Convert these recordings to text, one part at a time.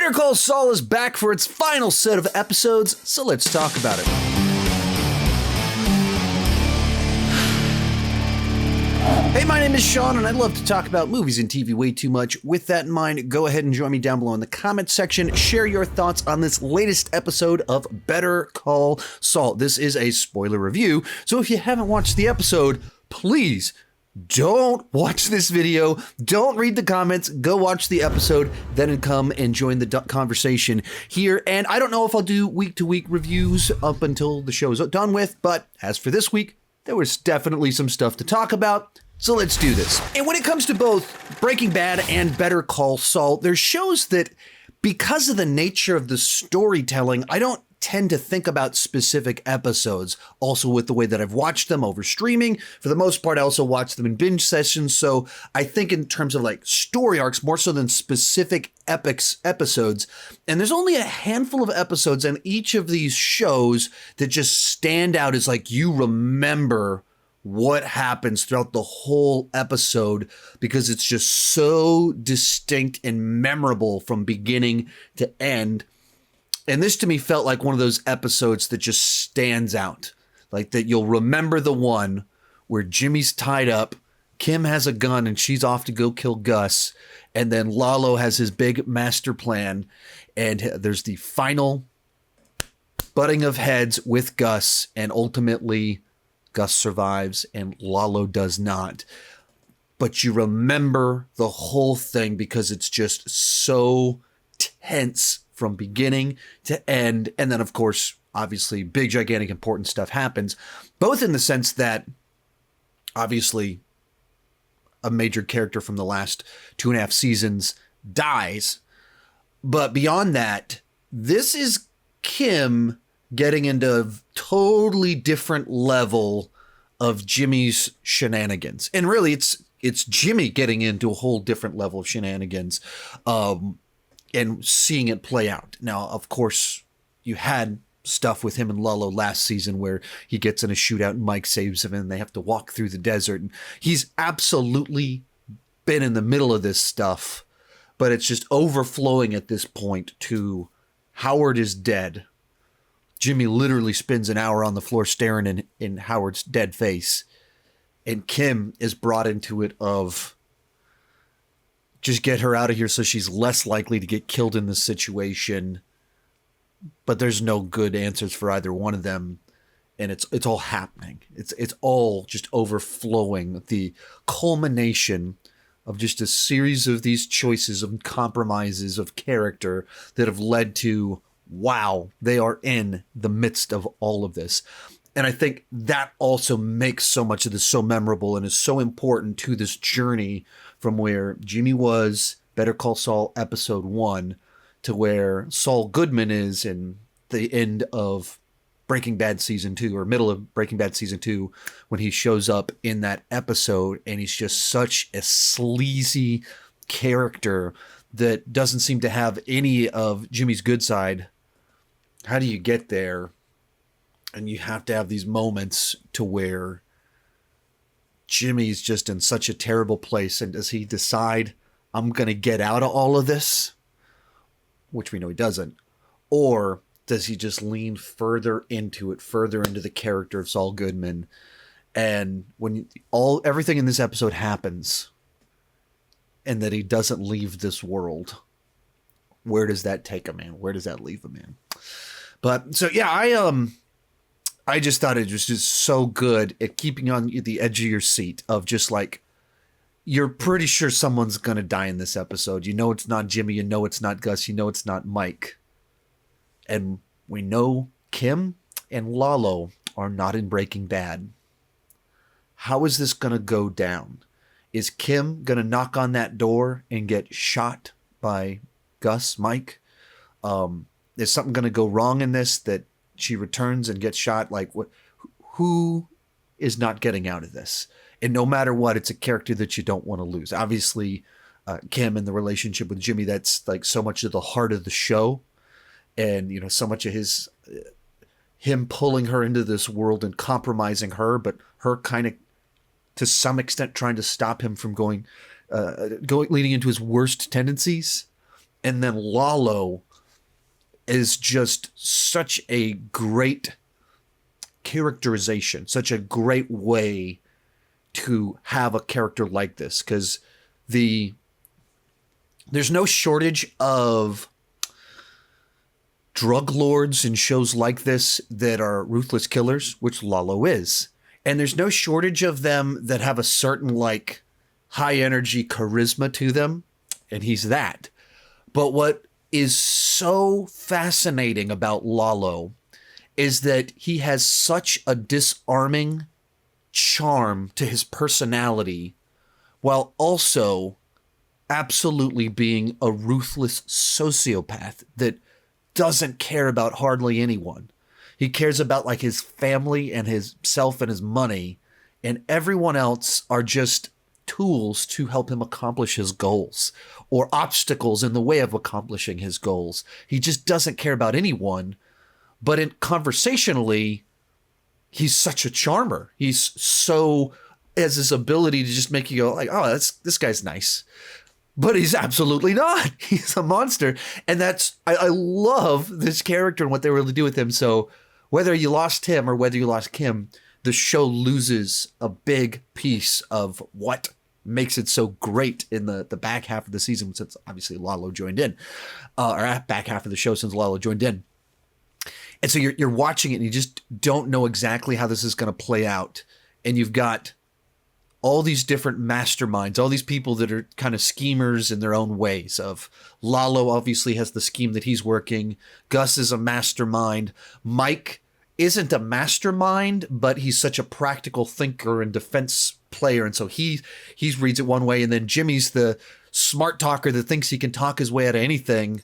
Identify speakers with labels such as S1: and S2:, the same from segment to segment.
S1: Better Call Saul is back for its final set of episodes, so let's talk about it. Hey, my name is Sean, and I love to talk about movies and TV way too much. With that in mind, go ahead and join me down below in the comment section. Share your thoughts on this latest episode of Better Call Saul. This is a spoiler review, so if you haven't watched the episode, please don't watch this video. Don't read the comments. Go watch the episode, then come and join the conversation here. And I don't know if I'll do week-to-week reviews up until the show is done with, but as for this week, there was definitely some stuff to talk about. So let's do this. And when it comes to both Breaking Bad and Better Call Saul, there's shows that, because of the nature of the storytelling, I don't tend to think about specific episodes. Also, with the way that I've watched them over streaming, for the most part, I also watch them in binge sessions. So I think in terms of like story arcs, more so than specific episodes. And there's only a handful of episodes in each of these shows that just stand out as like you remember what happens throughout the whole episode, because it's just so distinct and memorable from beginning to end. And this to me felt like one of those episodes that just stands out, like that you'll remember the one where Jimmy's tied up, Kim has a gun and she's off to go kill Gus, and then Lalo has his big master plan, and there's the final butting of heads with Gus, and ultimately Gus survives and Lalo does not. But you remember the whole thing because it's just so tense from beginning to end. And then, of course, obviously, big, gigantic, important stuff happens, both in the sense that, obviously, a major character from the last 2.5 seasons dies. But beyond that, this is Kim getting into a totally different level of Jimmy's shenanigans. And really, it's Jimmy getting into a whole different level of shenanigans, and seeing it play out. Now, of course, you had stuff with him and Lalo last season where he gets in a shootout and Mike saves him and they have to walk through the desert. And he's absolutely been in the middle of this stuff, but it's just overflowing at this point to Howard is dead. Jimmy literally spends an hour on the floor staring in Howard's dead face. And Kim is brought into it of just get her out of here so she's less likely to get killed in this situation. But there's no good answers for either one of them. And it's all happening. It's all just overflowing. The culmination of just a series of these choices and compromises of character that have led to, wow, they are in the midst of all of this. And I think that also makes so much of this so memorable and is so important to this journey from where Jimmy was, Better Call Saul episode 1, to where Saul Goodman is in the end of Breaking Bad season 2, or middle of Breaking Bad season 2, when he shows up in that episode and he's just such a sleazy character that doesn't seem to have any of Jimmy's good side. How do you get there? And you have to have these moments to where Jimmy's just in such a terrible place. And does he decide, I'm going to get out of all of this? Which we know he doesn't. Or does he just lean further into it, further into the character of Saul Goodman? And when everything in this episode happens and that he doesn't leave this world, where does that take a man? Where does that leave a man? But so, yeah, I just thought it was just so good at keeping on the edge of your seat of just like, you're pretty sure someone's going to die in this episode. You know, it's not Jimmy. You know, it's not Gus. You know, it's not Mike. And we know Kim and Lalo are not in Breaking Bad. How is this going to go down? Is Kim going to knock on that door and get shot by Gus, Mike? Is something going to go wrong in this that she returns and gets shot? Like, what? Who is not getting out of this? And no matter what, it's a character that you don't want to lose. Obviously, Kim and the relationship with Jimmy, that's like so much of the heart of the show. And, you know, so much of him pulling her into this world and compromising her, but her kind of, to some extent, trying to stop him from leading into his worst tendencies. And then Lalo is just such a great characterization, such a great way to have a character like this, because there's no shortage of drug lords in shows like this that are ruthless killers, which Lalo is. And there's no shortage of them that have a certain like high energy charisma to them, and he's that. But what is so fascinating about Lalo is that he has such a disarming charm to his personality, while also absolutely being a ruthless sociopath that doesn't care about hardly anyone. He cares about like his family and himself and his money, and everyone else are just tools to help him accomplish his goals or obstacles in the way of accomplishing his goals. He just doesn't care about anyone. But conversationally, he's such a charmer. He's so has this ability to just make you go like, oh, this guy's nice. But he's absolutely not. He's a monster. And I love this character and what they were able to do with him. So whether you lost him or whether you lost Kim, the show loses a big piece of what makes it so great in the back half of the season, since obviously Lalo joined in, or back half of the show since Lalo joined in. And so you're watching it and you just don't know exactly how this is going to play out. And you've got all these different masterminds, all these people that are kind of schemers in their own ways. Of Lalo obviously has the scheme that he's working. Gus is a mastermind. Mike isn't a mastermind, but he's such a practical thinker and defense player. And so he reads it one way. And then Jimmy's the smart talker that thinks he can talk his way out of anything.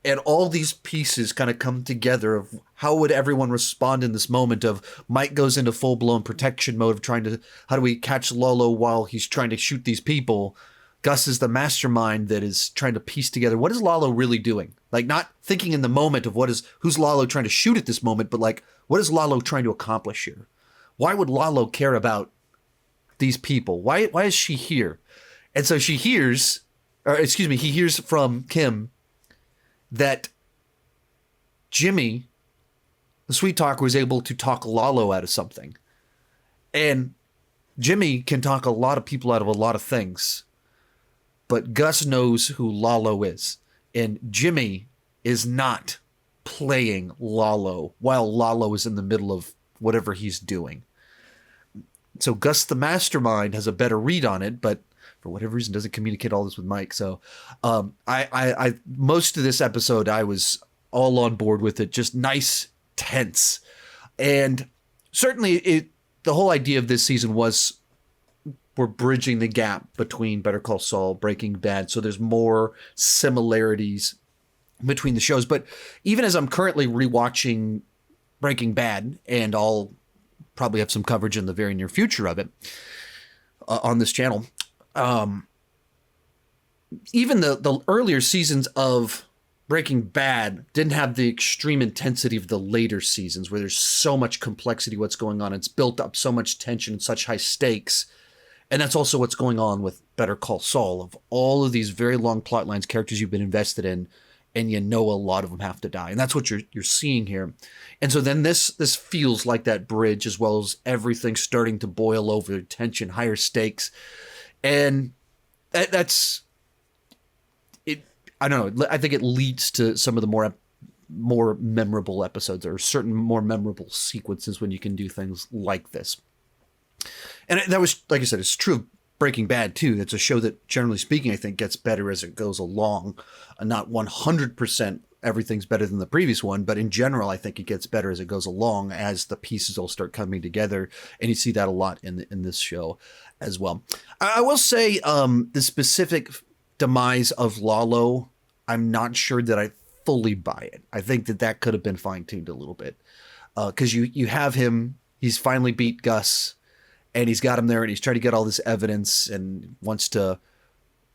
S1: And all these pieces kind of come together of how would everyone respond in this moment of Mike goes into full-blown protection mode of how do we catch Lalo while he's trying to shoot these people? Gus is the mastermind that is trying to piece together, what is Lalo really doing? Like, not thinking in the moment of who's Lalo trying to shoot at this moment, but like, what is Lalo trying to accomplish here? Why would Lalo care about these people? Why is she here? And so he hears from Kim that Jimmy, the sweet talker, was able to talk Lalo out of something. And Jimmy can talk a lot of people out of a lot of things. But Gus knows who Lalo is. And Jimmy is not playing Lalo while Lalo is in the middle of whatever he's doing. So Gus the mastermind has a better read on it, but for whatever reason doesn't communicate all this with Mike. So I most of this episode I was all on board with it. Just nice, tense. And certainly the whole idea of this season was we're bridging the gap between Better Call Saul, Breaking Bad. So there's more similarities between the shows. But even as I'm currently rewatching Breaking Bad, and I'll probably have some coverage in the very near future of it on this channel, even the earlier seasons of Breaking Bad didn't have the extreme intensity of the later seasons, where there's so much complexity, what's going on. It's built up so much tension and such high stakes. And that's also what's going on with Better Call Saul, of all of these very long plot lines, characters you've been invested in, and you know a lot of them have to die. And that's what you're seeing here. And so then this feels like that bridge, as well as everything starting to boil over, tension, higher stakes. And that's it. I don't know. I think it leads to some of the more memorable episodes, or certain more memorable sequences when you can do things like this. And that was, like I said, it's true of Breaking Bad too. It's a show that, generally speaking, I think gets better as it goes along. Not 100% everything's better than the previous one, but in general, I think it gets better as it goes along, as the pieces all start coming together. And you see that a lot in this show as well. I will say the specific demise of Lalo, I'm not sure that I fully buy it. I think that could have been fine-tuned a little bit, because you have him, he's finally beat Gus, and he's got him there, and he's trying to get all this evidence and wants to,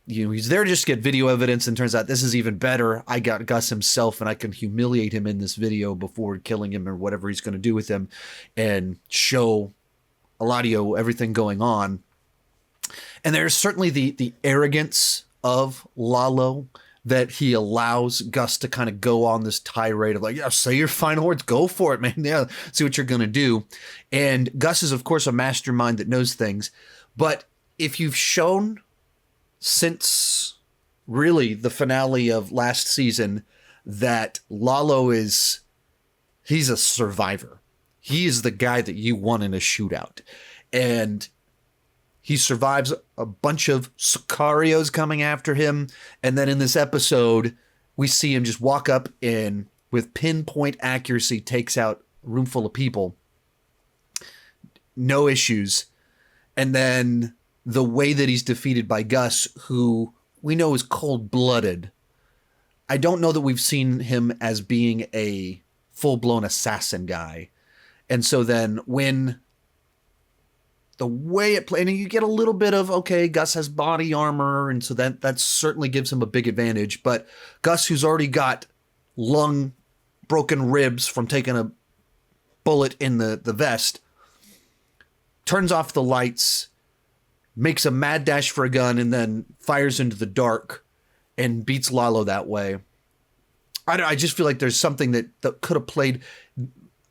S1: he's there just to get video evidence, and turns out this is even better. I got Gus himself, and I can humiliate him in this video before killing him or whatever he's going to do with him, and show Eladio everything going on. And there's certainly the arrogance of Lalo that he allows Gus to kind of go on this tirade of like, yeah, say your final words, go for it, man. Yeah, see what you're going to do. And Gus is, of course, a mastermind that knows things. But if you've shown since really the finale of last season that Lalo he's a survivor. He is the guy that you want in a shootout. And he survives a bunch of Sicarios coming after him. And then in this episode, we see him just walk up and with pinpoint accuracy takes out a room full of people. No issues. And then the way that he's defeated by Gus, who we know is cold-blooded. I don't know that we've seen him as being a full-blown assassin guy. And so then when the way it played, and you get a little bit of, okay, Gus has body armor, and so that certainly gives him a big advantage. But Gus, who's already got broken ribs from taking a bullet in the vest, turns off the lights, makes a mad dash for a gun, and then fires into the dark and beats Lalo that way. I just feel like there's something that could have played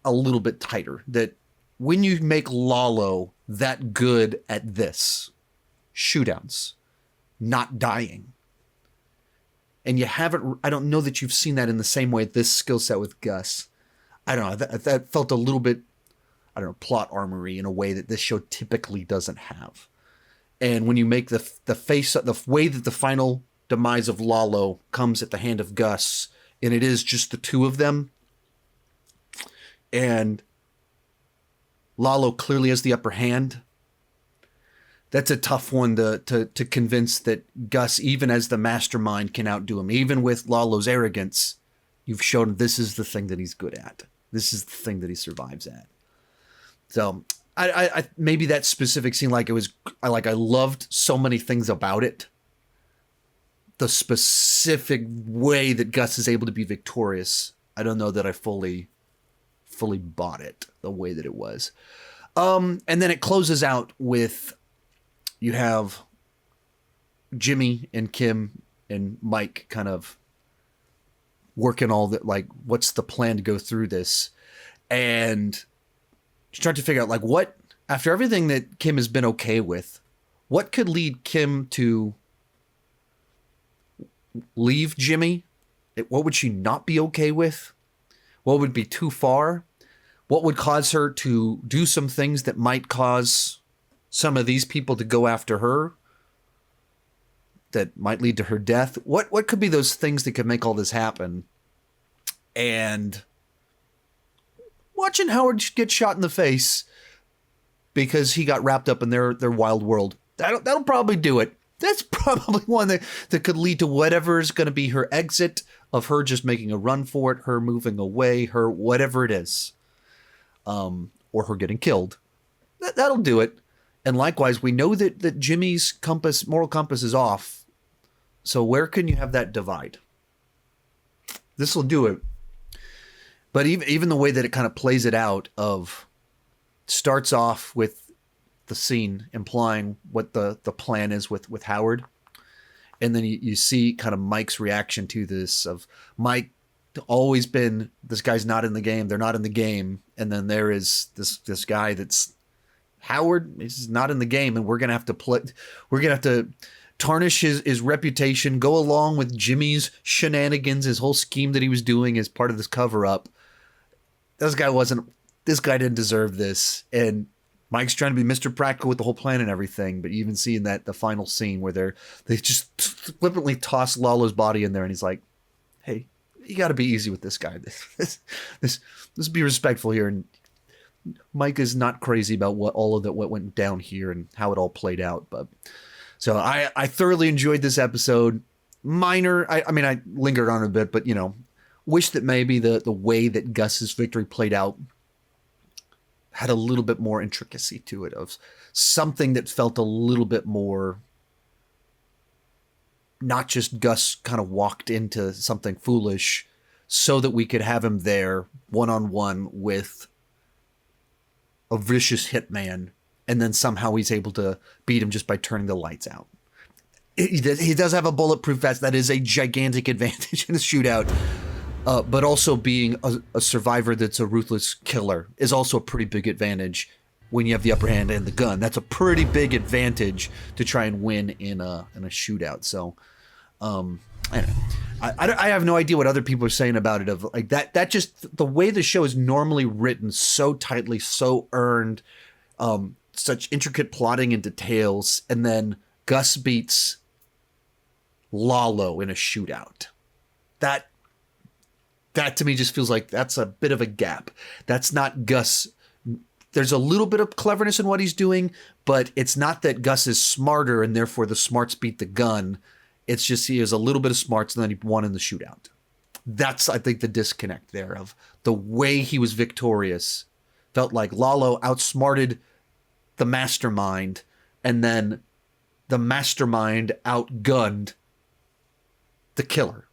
S1: a little bit tighter. That when you make Lalo that good at this, shootouts, not dying, and you haven't, I don't know that you've seen that in the same way at this skill set with Gus. I don't know, that felt a little bit, I don't know, plot armory in a way that this show typically doesn't have. And when you make the way that the final demise of Lalo comes at the hand of Gus, and it is just the two of them, and Lalo clearly has the upper hand, that's a tough one to convince that Gus, even as the mastermind, can outdo him. Even with Lalo's arrogance, you've shown this is the thing that he's good at. This is the thing that he survives at. So I maybe that specific scene, I loved so many things about it. The specific way that Gus is able to be victorious, I don't know that I fully bought it the way that it was. And then it closes out with, you have Jimmy and Kim and Mike kind of working all that, like, what's the plan to go through this? And start to figure out, like, what, after everything that Kim has been okay with, what could lead Kim to leave Jimmy? What would she not be okay with? What would be too far? What would cause her to do some things that might cause some of these people to go after her, that might lead to her death? What could be those things that could make all this happen? And watching Howard get shot in the face because he got wrapped up in their wild world, that'll probably do it. That's probably one that could lead to whatever is going to be her exit, of her just making a run for it, her moving away, her whatever it is, or her getting killed. That'll do it. And likewise, we know that Jimmy's moral compass is off. So where can you have that divide? This will do it. But even the way that it kind of plays it out, starts off with the scene implying what the plan is with Howard. And then you see kind of Mike's reaction to this, of Mike always been, this guy's not in the game, they're not in the game. And then there is this guy that's Howard is not in the game, and we're going to have to tarnish his reputation, go along with Jimmy's shenanigans, his whole scheme that he was doing as part of this cover up. This guy didn't deserve this. And Mike's trying to be Mr. Practical with the whole plan and everything, but you even see in the final scene where they just flippantly toss Lalo's body in there, and he's like, "Hey, you got to be easy with this guy. Let's be respectful here." And Mike is not crazy about what went down here and how it all played out. But so I thoroughly enjoyed this episode. Minor, I mean, I lingered on a bit, but wish that maybe the way that Gus's victory played out had a little bit more intricacy to it, of something that felt a little bit more, not just Gus kind of walked into something foolish, so that we could have him there one-on-one with a vicious hitman, and then somehow he's able to beat him just by turning the lights out. He does have a bulletproof vest. That is a gigantic advantage in a shootout. But also being a survivor that's a ruthless killer is also a pretty big advantage when you have the upper hand and the gun. That's a pretty big advantage to try and win in a shootout. So, I don't know. I have no idea what other people are saying about it. Of like that just the way the show is normally written, so tightly, so earned, such intricate plotting and details, and then Gus beats Lalo in a shootout. That to me just feels like that's a bit of a gap. That's not Gus. There's a little bit of cleverness in what he's doing, but it's not that Gus is smarter and therefore the smarts beat the gun. It's just he has a little bit of smarts and then he won in the shootout. That's, I think, the disconnect there of the way he was victorious. Felt like Lalo outsmarted the mastermind, and then the mastermind outgunned the killer.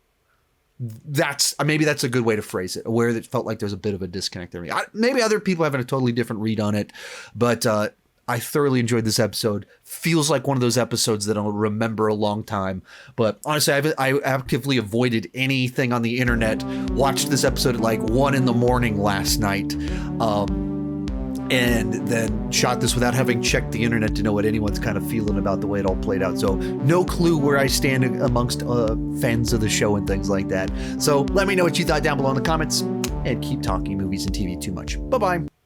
S1: Maybe that's a good way to phrase it, where it felt like there's a bit of a disconnect there. Maybe other people have a totally different read on it, but I thoroughly enjoyed this episode. Feels like one of those episodes that I'll remember a long time. But honestly, I actively avoided anything on the internet. Watched this episode at like 1 a.m. last night. And then shot this without having checked the internet to know what anyone's kind of feeling about the way it all played out. So no clue where I stand amongst fans of the show and things like that. So let me know what you thought down below in the comments, and keep talking movies and TV too much. Bye-bye.